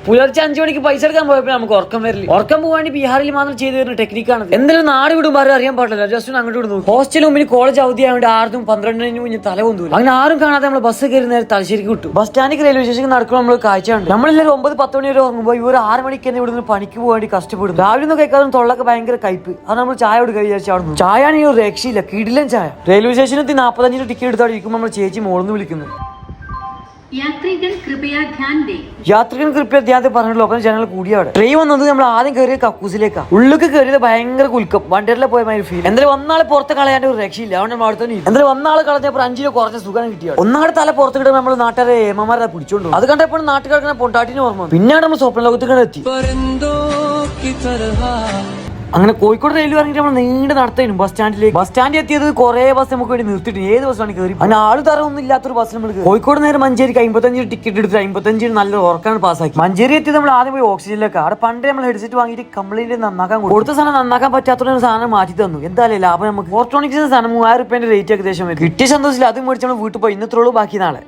പുലർച്ചെ 5 മണിക്ക് പൈസ എടുക്കാൻ പോയപ്പോൾ നമുക്ക് ഉറക്കം വരില്ല. ഉറക്കം പോകാണ്ട് ബീഹാറിൽ മാത്രം ചെയ്തു വരുന്ന ടെക്നിക്കാണ്. എന്തായാലും നാട് വിടുമ്പോൾ അറിയാൻ പാടില്ല. ജസ്റ്റ് അങ്ങോട്ട് വിടുന്നു. ഹോസ്റ്റലിന് മുമ്പിൽ കോളേജ് അവധിയായതുകൊണ്ട് 6 12 മുന്നേ തല കൊണ്ടു. അങ്ങനെ ആരും കാണാതെ നമ്മൾ ബസ് കയറി നേരെ തലശ്ശേരിക്ക് വിട്ടു. ബസ് സ്റ്റാൻഡിൽ റെയിൽവേ സ്റ്റേഷൻ നടക്കുമ്പോൾ നമ്മൾ കാഴ്ചയുണ്ട്. നമ്മളെല്ലാവരും 9-10 മണി വരെ ഉറങ്ങുമ്പോൾ ഇവർ 6 മണിക്ക് തന്നെ ഇവിടുന്ന് പണിക്ക് പോകാൻ കഷ്ടപ്പെടും. രാവിലെ ഒന്നും കേൾക്കാതെ തൊള്ളൊക്കെ ഭയങ്കര കയ്പ്. അത് നമ്മൾ ചായ കൊടുക്കുക വിചാരിച്ചാണ്. ചായ ആണെങ്കിൽ ഒരു രക്ഷയില്ല, കിടിലൻ ചായ. റെയിൽവേ സ്റ്റേഷനെത്തി 45 ടിക്കറ്റ് എടുത്താൽ ഇരിക്കുമ്പോൾ നമ്മൾ ചേച്ചി മോളെന്ന് വിളിക്കുന്നു. യാത്രികൻ കൃപയാ ധ്യാൻ പറഞ്ഞല്ലോ. അപ്പം ജനങ്ങൾ കൂടിയാണ്. ട്രെയിൻ വന്നത് നമ്മൾ ആദ്യം കയറിയ കക്കൂസിലേക്കാണ്. ഉള്ളിലേക്ക് കയറിയത് ഭയങ്കര കുലുക്കം, വണ്ടിയിലെ പോയ മാതിരി ഫീൽ. എന്തായാലും ഒന്നാളെ പുറത്ത് കളയാണ്ട് ഒരു രക്ഷയില്ല. അതുകൊണ്ട് അവിടെ തന്നെ എന്തായാലും ഒന്നാളെ കളഞ്ഞപ്പോൾ 5 രൂപ കുറച്ച് സുഖം കിട്ടിയാണ്. ഒന്നാടെ തല പുറത്ത് കിട്ടുമ്പോൾ നമ്മൾ നാട്ടുകാരെ ഏമാരെ പിടിച്ചോണ്ട്. അത് കണ്ടപ്പോൾ നാട്ടിൽ കിടക്കുന്ന പൊണ്ടാട്ടിന് ഓർമ്മ. പിന്നെയാണ് നമ്മൾ സ്വപ്ന ലോകത്തേക്ക് എത്തി. അങ്ങനെ കോഴിക്കോട് റെയിൽവേ ഇറങ്ങിയിട്ട് നമ്മൾ നീണ്ട് നടത്തേനും ബസ് സ്റ്റാൻഡിലേക്ക്. ബസ് സ്റ്റാൻഡിൽ എത്തിയത് കുറെ ബസ് നമുക്ക് വേണ്ടി നിർത്തിയിട്ട് ഏത് ബസ്സാണ് കയറി. അങ്ങനെ ആള് തറൊന്നും ഇല്ലാത്തൊരു ബസ് നമ്മൾ കോഴിക്കോട് നേരെ മഞ്ചേരിക്ക് 55 ടിക്കറ്റ് എടുത്ത് 55 നല്ല ഉറക്കാണ് പാസ്സാക്കി. മഞ്ചേരി എത്തി നമ്മൾ ആദ്യം പോയി ഓക്സിജനിലേക്ക്. അവിടെ പണ്ട് നമ്മൾ ഹെഡ്സെറ്റ് വാങ്ങിയിട്ട് കംപ്ലൈന്റ് നന്നാക്കാൻ കൊടുത്ത സാധനം നന്നാക്കാൻ പറ്റാത്ത സാധനം മാറ്റി തന്നു. എന്തായാലും ലാഭം നമുക്ക്. ഇലക്ട്രോണിക്സിന്റെ സാധനം 3000 രൂപേന്റെ റേറ്റ് ഏകദേശം വരും. കിട്ടിയ സന്തോഷത്തിൽ അതും മേടിച്ച് നമ്മൾ വീട്ടിൽ പോയി. ഇന്നത്രോളൂ, ബാക്കി നാളെ.